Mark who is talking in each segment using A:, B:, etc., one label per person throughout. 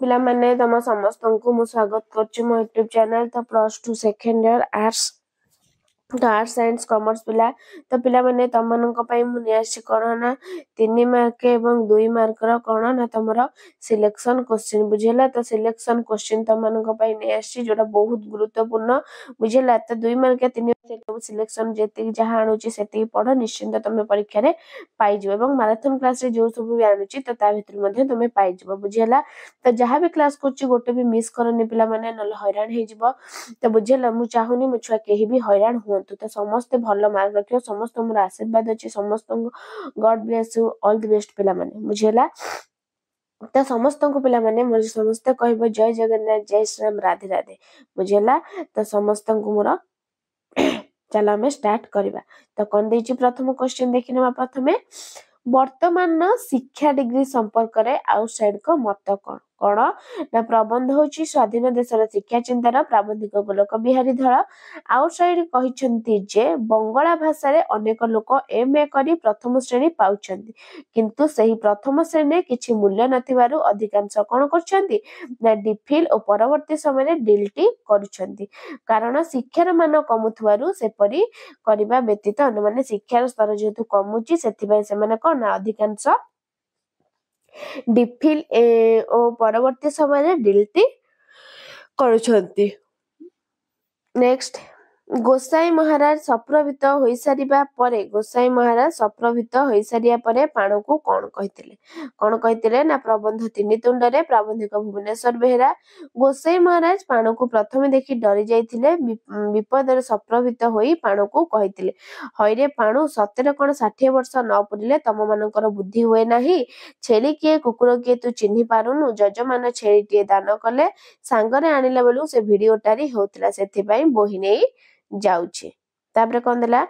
A: पिला माने तम समस्त को मु स्वागत करछु मो यूट्यूब चैनल तो +2 second year arts science commerce पिला तो पिला माने तम मनक पई मु नियासी कोना 3 मार्क एवं 2 मार्क रो कोना ना तमरो सिलेक्शन क्वेश्चन बुझेला तो सिलेक्शन क्वेश्चन तम मनक पई नियासी जोटा बहुत गुरुत्वपूर्ण बुझेला तो 2 मार्क 3 मार्क सिलेक्शन जेति जहा आणुची सेति पढ निश्चित तमे परीक्षा रे पाई जो एवं मैराथन क्लास रे जो सब भी आणुची तो ता भितर मध्ये तमे पाई जो बुझेला तो जहाँ भी क्लास करछि गोटे भी मिस करनी पिला माने नल हैरान हे जिवो तो बुझेला मु चाहुनी मु छुआ केही भी हैरान हुंतु तो समस्त भलो मार्क रखियो समस्त मोर आशीर्वाद अछि समस्त God bless you all the best पिला माने बुझेला तो समस्त को पिला माने मोर समस्त कहबो जय जगन्नाथ जय श्री राम राधे राधे बुझेला तो समस्त को मोर चलो हमें स्टार्ट करबा तो कोन देछि प्रथम क्वेश्चन देखिनबा प्रथमे वर्तमान शिक्षा डिग्री संपर्क रे आउटसाइड को मत कोन कोन ना प्रबंध होची स्वाधीन देशर शिक्षा चिंतार प्राबंधिक गोलक बिहारी धळ आउटसाइड कहिसंती जे बंगला भाषा रे अनेक लोक एमए करी प्रथम श्रेणी पाउछंती किंतु सही प्रथम श्रेणी किछि मूल्य नथिबारु अधिकांश कोन करछंती ना डिफिल और परवर्ती समय रे डिलटी करूछंती कारण शिक्षार मान कमुथवारु सेपरी करबा व्यतीत अन्य माने शिक्षार स्तर जेतु कमुची सेथिबाई से माने कोन ना अधिकांश डिफिल ओ परवर्ती समय रे डिलटी करूछंती नेक्स्ट गोसाई महाराज सप्रवित होई सारिबा परे गोसाई महाराज सप्रवित होई सारिया परे पाणो को कोन कहितिले ना प्रबंध तिनि तुंडरे प्राबंधिक भुवनेश्वर बेहरा गोसाई महाराज पाणो को प्रथमे देखि डरी जाइथिले विपदर सप्रवित होई पाणो को कहितिले हयरे पाणो सतेर कोन 60 वर्ष न पुरिले तम मानकर बुद्धि होए नाही छेली के कुकुर के तू चिन्हि पारुनु जजमान छेली के दान कले सांगरे आनिला बेलु से वीडियो टारी होतला सेथिबाई बोही नै जाउछि तापरे कोन देला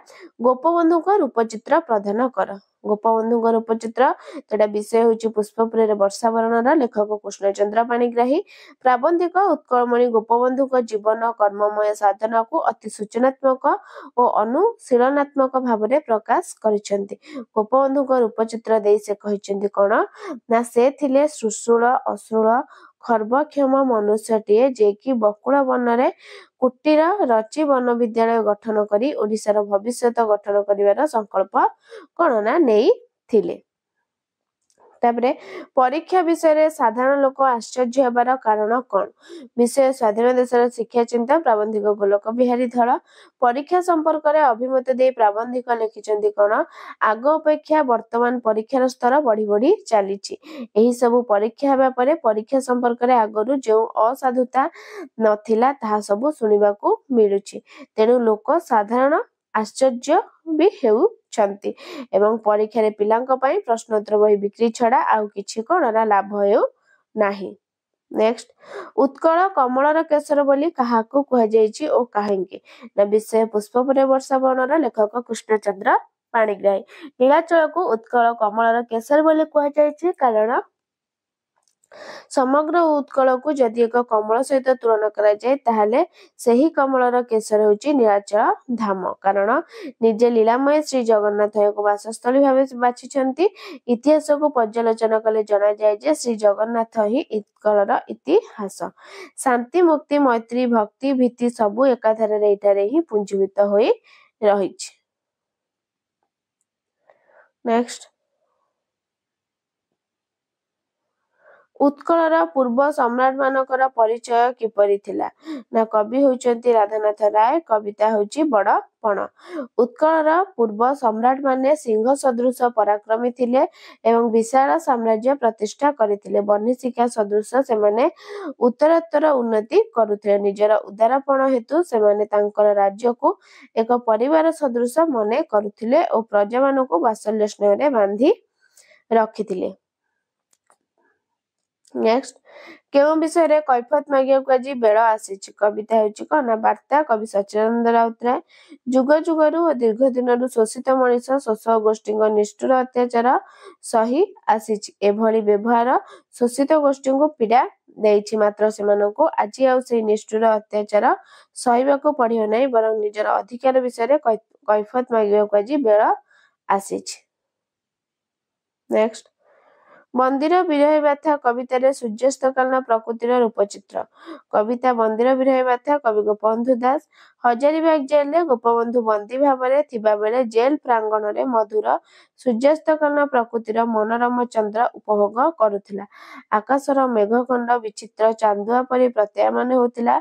A: गोपबंधु को रूपचित्र प्रदान कर गोपबंधु को रूपचित्र जेटा विषय होछि पुष्पपुर रे वर्षा वर्णन लेखक कृष्णचंद्र पाणिग्राही प्राबंधिक उत्कलमणि गोपबंधु को जीवन कर्ममय साधना को अति सूचनात्मक और अनुशीलनात्मक भावरे प्रकाश करिसेंती गोपबंधु को रूपचित्र देई से कहिसेंती कोन ना से थिले सुशूल अश्रुल खर्बक्षम मनुष्यटीए जे कि बकुड़ा वनरे कुटीर रचि वन विद्यालय गठन करी ओडिशार भविष्यत गठन करिवार संकल्प कोन नेई थिले तापरे परीक्षा विषय रे साधारण लोक आश्चर्य हेबार कारण कोन विषय स्वाधीन देशर शिक्षा चिंता प्राबंधिक गोलक बिहारी धळ परीक्षा संपर्क रे अभिमत दे प्राबंधिक लिखिचंदी कोन आग अपेक्षा वर्तमान परीक्षार स्तर बढ़ी बढ़ी चलीछि एही सब परीक्षा हेबा परे परीक्षा संपर्क रे आगरु जो असाधुता नथिला ताहा सब सुनिबा को मिलुछि तेनु लोक साधारण आश्चर्य भी हेउ छंती एवं परीक्षा रे पिलांक पई प्रश्नोत्तर बही बिक्री छडा आउ किछि कोन लाभ हेउ नाही नेक्स्ट उत्कल कमलर केसर बोली काहाकू कह जायछि ओ काहेंके ना विषय पुष्पपुर वर्षा वर्णन लेखक कृष्णचंद्र पाणिग्राही नीलाचल को उत्कल कमलर केसर बोली कह जायछि कारण समग्र उत्कल को जदि एक कमल सहित तुलना करा जाए ताहले सही कमलर केसर होची नीलाचल धाम कारण निजे लीलामय श्री जगन्नाथ एक वासस्थली भावे बाछिछंती इतिहास को पर्यालोचना कले जना जाए जे श्री जगन्नाथ ही उत्कलर इतिहास शांति मुक्ति मैत्री भक्ति भीति सबु एकाधार रे इटारे ही पुंजीवित होई रहिछि नेक्स्ट उत्कलर पूर्व सम्राट मानकर परिचय किपरि थिला ना कवि होचंती राधानाथ राय कविता होची बड़पण उत्कलर पूर्व सम्राट माने सिंह सदृश पराक्रमी थिले एवं विशाल साम्राज्य प्रतिष्ठा करथिले बन्नीशिखा सदृश से माने उत्तरोत्तर उन्नति करुथिले निजर उदारपण हेतु से माने तांकर राज्य को एक परिवार सदृश मने करुथिले और प्रजा मानको वात्सल्य स्नेह रे बांधी रखिथिले नेक्स्ट केउ विषय रे कैफत मागिया को आज बेळ आसीछि कविता होछि कोना वार्ता कवि सचिदानंद राउतराय जुग जुगरु और दीर्घ दिनरु शोषित मनीष शोष गोष्ठी निष्ठुर अत्याचार सही आसीछि एभली व्यवहार शोषित गोष्ठी को पीड़ा देइछि मात्र सेमानको आज आउ से निष्ठुर अत्याचार सहिबाको पड़ियो नै बरं निजर अधिकार विषय रे कैफत मागिया को आज बेळ आसीछि नेक्स्ट ମନ୍ଦିର ବିରହୀ ବାଥା କବିତାରେ ସୂର୍ଯ୍ୟାସ୍ତକାଳୀନ ପ୍ରକୃତିର ରୂପଚିତ୍ର। କବିତା ମନ୍ଦିର ବିରହୀ ବାଥା କବି ଗୋପବନ୍ଧୁ ଦାସ। ହଜାରୀବାଗ ଜେଲରେ ଗୋପବନ୍ଧୁ ବନ୍ଦୀ ଭାବରେ ଥିବାବେଳେ ଜେଲ ପ୍ରାଙ୍ଗଣରେ ମଧୁର ସୂର୍ଯ୍ୟାସ୍ତକାଳୀନ ପ୍ରକୃତିର ମନୋରମ ଚନ୍ଦ୍ର ଉପଭୋଗ କରୁଥିଲା। ଆକାଶର ମେଘଖଣ୍ଡ ବିଚିତ୍ର ଚାନ୍ଦୁଆ ପରି ପ୍ରତୀୟମାନ ହେଉଥିଲା।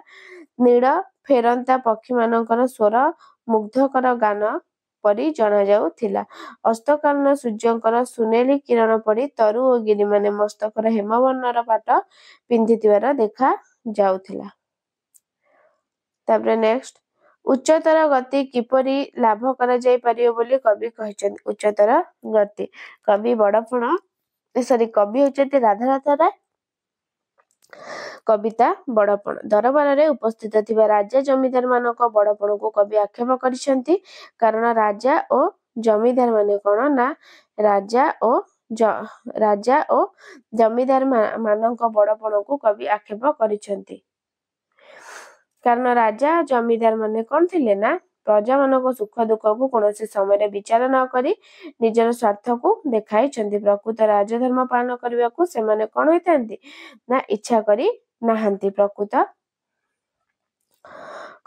A: ନୀଳ ଫେରନ୍ତା ପକ୍ଷୀମାନଙ୍କର ସ୍ୱର ମୁଗ୍ଧକର ଗାନ ପରି ଜଣାଯାଉଥିଲା। ଅସ୍ତକାଳୀନ ସୂର୍ଯ୍ୟଙ୍କର ସୁନେଲି କିରଣ ପଡ଼ି ତରୁ ଓ ଗିରିମାନେ ମସ୍ତକରେ ହେମବର୍ଣ୍ଣର ପାଟ ପିନ୍ଧିଥିବାର ଦେଖା ଯାଉଥିଲା। ତାପରେ ନେକ୍ସଟ, ଉଚ୍ଚତର ଗତି କିପରି ଲାଭ କରାଯାଇ ପାରିବ ବୋଲି କବି କହିଛନ୍ତି। ଉଚ୍ଚତର ଗତି, କବି ହେଉଛନ୍ତି ରାଧାନାଥ ରାୟ। କବିତା ବଡ଼ପଣ। ଦରବାରରେ ଉପସ୍ଥିତ ଥିବା ରାଜା ଜମିଦାର ମାନଙ୍କ ବଡ଼ପଣକୁ କବି ଆକ୍ଷେପ କରିଛନ୍ତି। କାରଣ ରାଜା ଓ ଜମିଦାର ମାନେ କଣ ନା ରାଜା ଓ ଜମିଦାର ମାନଙ୍କ ବଡ଼ପଣକୁ କବି ଆକ୍ଷେପ କରିଛନ୍ତି। କାରଣ ରାଜା ଜମିଦାର ମାନେ କଣ ଥିଲେ ନା ପ୍ରଜାମାନଙ୍କ ସୁଖ ଦୁଃଖକୁ କୌଣସି ସମୟରେ ବିଚାର ନ କରି ନିଜର ସ୍ୱାର୍ଥକୁ ଦେଖାଇଛନ୍ତି। ପ୍ରକୃତ ରାଜଧର୍ମ ପାଳନ କରିବାକୁ ସେମାନେ କଣ ହୋଇଥାନ୍ତି ନା ଇଚ୍ଛା କରି ନାହାନ୍ତି। ପ୍ରକୃତ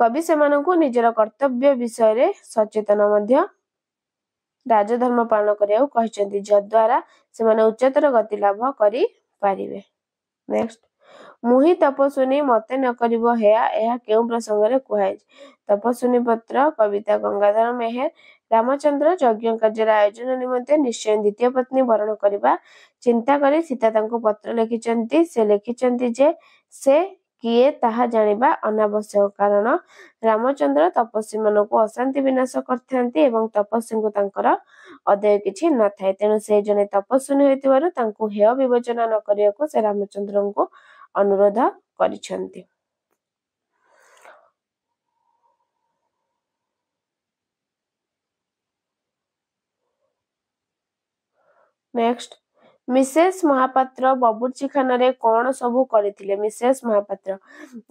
A: କବି ସେମାନଙ୍କୁ ନିଜର କର୍ତ୍ତବ୍ୟ ବିଷୟରେ ସଚେତନ ମଧ୍ୟ ରାଜଧର୍ମ ପାଳନ କରିବାକୁ କହିଛନ୍ତି, ଯଦ୍ୱାରା ସେମାନେ ଉଚ୍ଚତର ଗତି ଲାଭ କରିପାରିବେ। ନେକ୍ସଟ, ମୁହିଁ ତପସ୍ୱିନୀ ମତେ ନ କରିବ ହେୟା, ଏହା କେଉଁ ପ୍ରସଙ୍ଗରେ କୁହାଯାଇଛି? ତପସ୍ୱିନୀ ପତ୍ର କବିତା ଗଙ୍ଗାଧର ମେହେର। ରାମଚନ୍ଦ୍ର ଯଜ୍ଞ କାର୍ଯ୍ୟର ଆୟୋଜନ ନିମନ୍ତେ ନିଶ୍ଚୟ ଦ୍ୱିତୀୟ ପତ୍ନୀ ବରଣ କରିବା ଚିନ୍ତା କରି ସୀତା ତାଙ୍କୁ ପତ୍ର ଲେଖିଛନ୍ତି। ସେ ଲେଖିଛନ୍ତି ଯେ ସେ କିଏ ତାହା ଜାଣିବା ଅନାବଶ୍ୟକ, କାରଣ ରାମଚନ୍ଦ୍ର ତପସ୍ୱୀମାନଙ୍କୁ ଅଶାନ୍ତି ବିନାଶ କରିଥାନ୍ତି ଏବଂ ତପସ୍ୱୀଙ୍କୁ ତାଙ୍କର ଅଦେୟ କିଛି ନଥାଏ। ତେଣୁ ସେ ଜଣେ ତପସ୍ୱିନୀ ହୋଇଥିବାରୁ ତାଙ୍କୁ ହେୟ ବିବେଚନା ନ କରିବାକୁ ସେ ରାମଚନ୍ଦ୍ରଙ୍କୁ ଅନୁରୋଧ କରିଛନ୍ତି। ନେକ୍ସଟ, ମିସେସ ମହାପାତ୍ର ବବୁର୍ଚିଖାନାରେ କଣ ସବୁ କରିଥିଲେ? ମିସେସ ମହାପାତ୍ର,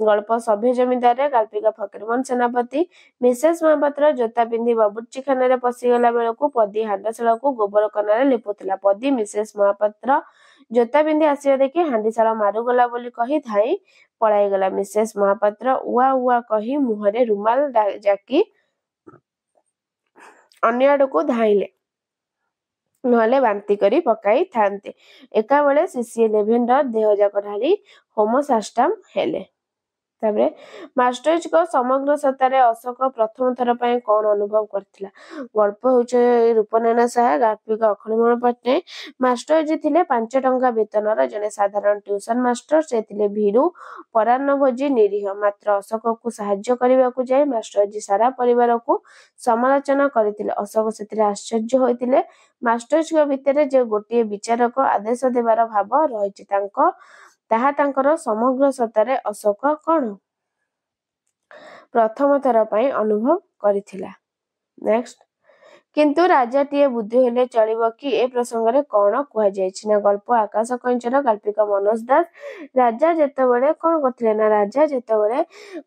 A: ଗଳ୍ପ ସଭ୍ୟ ଜମିଦାରରେ ଗାଳ୍ପିକ ଫକୀରମୋହନ ସେନାପତି। ମିସେସ ମହାପାତ୍ର ଜୋତା ପିନ୍ଧି ବବୁର୍ଚିଖାନାରେ ପଶିଗଲା ବେଳକୁ ପଦୀ ହାଣ୍ଡିଶାଳକୁ ଗୋବର କନାରେ ଲିପୁଥିଲା। ପଦୀ ମିସେସ ମହାପାତ୍ର ଜୋତା ପିନ୍ଧି ଆସିବା ଦେଖି ହାଣ୍ଡିଶାଳ ମାରୁଗଲା ବୋଲି କହି ଧାଇଁ ପଳାଇଗଲା। ମିସେସ ମହାପାତ୍ର ଉଆ ଉଆ କହି ମୁହଁରେ ରୁମାଲ ଜାକି ଅନ୍ୟ ଆଡ଼କୁ ଧାଇଁଲେ, ନହେଲେ ବାନ୍ତି କରି ପକାଇଥାନ୍ତେ। ଏକାବେଳେ ଶିଶିଏ ଲେଭେଣ୍ଡର ଦେହଯାକ ଢାଳି ହୋମୋସାଷ୍ଟାମ ହେଲେ। ତାପରେ ମାଷ୍ଟରଜୀଙ୍କ ସମଗ୍ର ସତ୍ତାରେ ଅଶୋକ ପ୍ରଥମ ଥର ପାଇଁ କଣ ଅନୁଭବ କରିଥିଲା? ଗଳ୍ପ ହେଉଛି ରୂପନାରାୟଣ ସାହା। ଗାଳ୍ପିକ ଅଖିଳମୋହନ ପଟ୍ଟନାୟକ। ମାଷ୍ଟରଜୀ ଥିଲେ 5 ଟଙ୍କା ବେତନର ଜଣେ ସାଧାରଣ ଟ୍ୟୁସନ ମାଷ୍ଟର। ସେ ଥିଲେ ଭୀରୁ, ପରାହ୍ନଭୋଜୀ, ନିରୀହ। ମାତ୍ର ଅଶୋକକୁ ସାହାଯ୍ୟ କରିବାକୁ ଯାଇ ମାଷ୍ଟରଜୀ ସାରା ପରିବାରକୁ ସମାଲୋଚନା କରିଥିଲେ। ଅଶୋକ ସେଥିରେ ଆଶ୍ଚର୍ଯ୍ୟ ହୋଇଥିଲେ। ମାଷ୍ଟରଜୀଙ୍କ ଭିତରେ ଯେ ଗୋଟିଏ ବିଚାରକ ଆଦେଶ ଦେବାର ଭାବ ରହିଛି ତାହା ତାଙ୍କର ସମଗ୍ର ସତ୍ତାରେ ଅଶୋକ କଣ ପ୍ରଥମ ଥର ପାଇଁ ଅନୁଭବ କରିଥିଲା। ନେକ୍ସଟ, କିନ୍ତୁ ରାଜାଟିଏ ବୁଦ୍ଧି ହେଲେ ଚଳିବ କି ଏ ପ୍ରସଙ୍ଗରେ କଣ କୁହାଯାଇଛି? ନା ଗଳ୍ପ ଆକାଶ କଇଁଚର। ଗାଳ୍ପିକ ମନୋଜ ଦାସ। ରାଜା ଯେତେବେଳେ କଣ କରିଥିଲେ ନା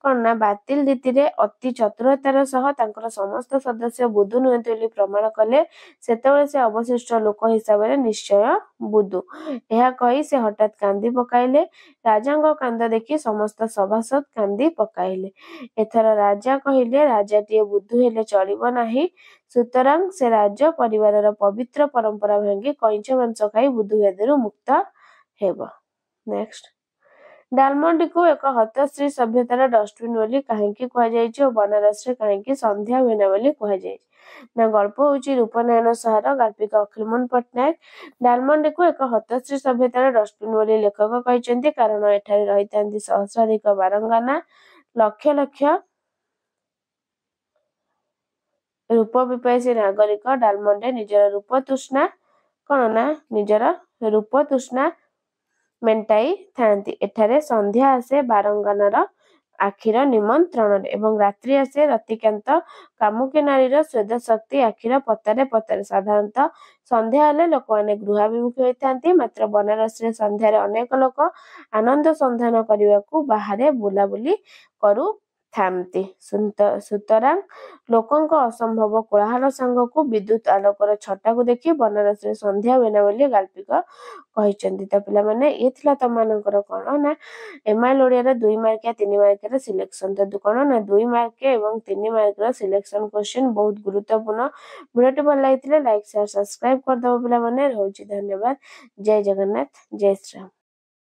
A: କଣ ନା ବାତିଲ ରୀତିରେ ଅତି ଚତୁରତାର ସହ ତାଙ୍କର ସମସ୍ତ ସଦସ୍ୟ ବୁଦ୍ଧୁ ନୁହନ୍ତି ବୋଲି ପ୍ରମାଣ କଲେ। ସେତେବେଳେ ସେ ଅବଶିଷ୍ଟ ଲୋକ ହିସାବରେ ନିଶ୍ଚୟ ବୁଦ୍ଧୁ। ଏହା କହି ସେ ହଠାତ୍ କାନ୍ଦି ପକାଇଲେ। ରାଜାଙ୍କ କାନ୍ଦ ଦେଖି ସମସ୍ତ ସଭାସଦ୍ କାନ୍ଦି ପକାଇଲେ। ଏଥର ରାଜା କହିଲେ, ରାଜାଟିଏ ବୁଦ୍ଧୁ ହେଲେ ଚଳିବ ନାହିଁ, ସୁତରାଂ ସେ ରାଜ ପରିବାରର ପବିତ୍ର ପରମ୍ପରା ଭାଙ୍ଗି କଇଁଛ ମାଂସ ଖାଇ ବୁଦ୍ଧୁଭେଦରୁ ମୁକ୍ତ ହେବ। ନେକ୍ସଟ, ଡାଲମଣ୍ଡିକୁ ଏକ ହତଶ୍ରୀ ସଭ୍ୟତାର ଡଷ୍ଟବିନ ବୋଲି କାହିଁକି କୁହାଯାଇଛି ଓ ବନାରସରେ କାହିଁକି ସନ୍ଧ୍ୟା ହୁଏନା ବୋଲି କୁହାଯାଇଛି? ନା ଗଳ୍ପ ହେଉଛି ରୂପନାରାୟଣ ସାହାର। ଗାଳ୍ପିକ ଅଖିଳମୋହନ ପଟ୍ଟନାୟକ। ଡାଲମଣ୍ଡିକୁ ଏକ ହତଶ୍ରୀ ସଭ୍ୟତାର ଡଷ୍ଟବିନ ବୋଲି ଲେଖକ କହିଛନ୍ତି କାରଣ ଏଠାରେ ରହିଥାନ୍ତି ସହସ୍ରାଧିକ ବାରଙ୍ଗାନା। ଲକ୍ଷ ଲକ୍ଷ ରୂପ ପିପାସୀ ନାଗରିକ ଡାଲମଣ୍ଡେ ନିଜର ରୂପ ତୃଷ୍ଣା ମେଣ୍ଟାଇ ଥାନ୍ତି। ଏଠାରେ ସନ୍ଧ୍ୟା ଆସେ ବାରଙ୍ଗାନାର ଆଖିର ନିମନ୍ତ୍ରଣରେ ଏବଂ ରାତ୍ରି ଆସେ ରତିକାନ୍ତ କାମୁକୀ ନାରୀର ସ୍ୱେଦଶକ୍ତି ଆଖିର ପତାରେ ପତାରେ। ସାଧାରଣତଃ ସନ୍ଧ୍ୟା ହେଲେ ଲୋକମାନେ ଗୃହାଭିମୁଖୀ ହୋଇଥାନ୍ତି, ମାତ୍ର ବନାରସରେ ସନ୍ଧ୍ୟାରେ ଅନେକ ଲୋକ ଆନନ୍ଦ ସନ୍ଧାନ କରିବାକୁ ବାହାରେ ବୁଲାବୁଲି କରୁଥାନ୍ତି। ଥାନ୍ତି। ସୁତରାଂ ଲୋକଙ୍କ ଅସମ୍ଭବ କୋଳାହଳ ସାଙ୍ଗକୁ ବିଦ୍ୟୁତ ଆଲୋକର ଛଟାକୁ ଦେଖି ବନାରସରେ ସନ୍ଧ୍ୟା ହୁଏନା ବୋଲି ଗାଳ୍ପିକ କହିଛନ୍ତି। ତ ପିଲାମାନେ ଇଏ ଥିଲା ତମମାନଙ୍କର କଣ ନା MIL ଓଡ଼ିଆର 2 ମାର୍କିଆ 3 ମାର୍କିଆର ସିଲେକ୍ସନ। ତ କଣ ନା 2 ମାର୍କିଆ ଏବଂ 3 ମାର୍କର ସିଲେକ୍ସନ କ୍ୱେଶ୍ଚିନ୍ ବହୁତ ଗୁରୁତ୍ୱପୂର୍ଣ୍ଣ। ଭିଡ଼ିଓଟି ଭଲ ଲାଗିଥିଲେ ଲାଇକ୍ ସେୟାର ସବସ୍କ୍ରାଇବ କରିଦେବ ପିଲାମାନେ। ରହୁଛି ଧନ୍ୟବାଦ। ଜୟ ଜଗନ୍ନାଥ, ଜୟ ଶ୍ରୀରାମ।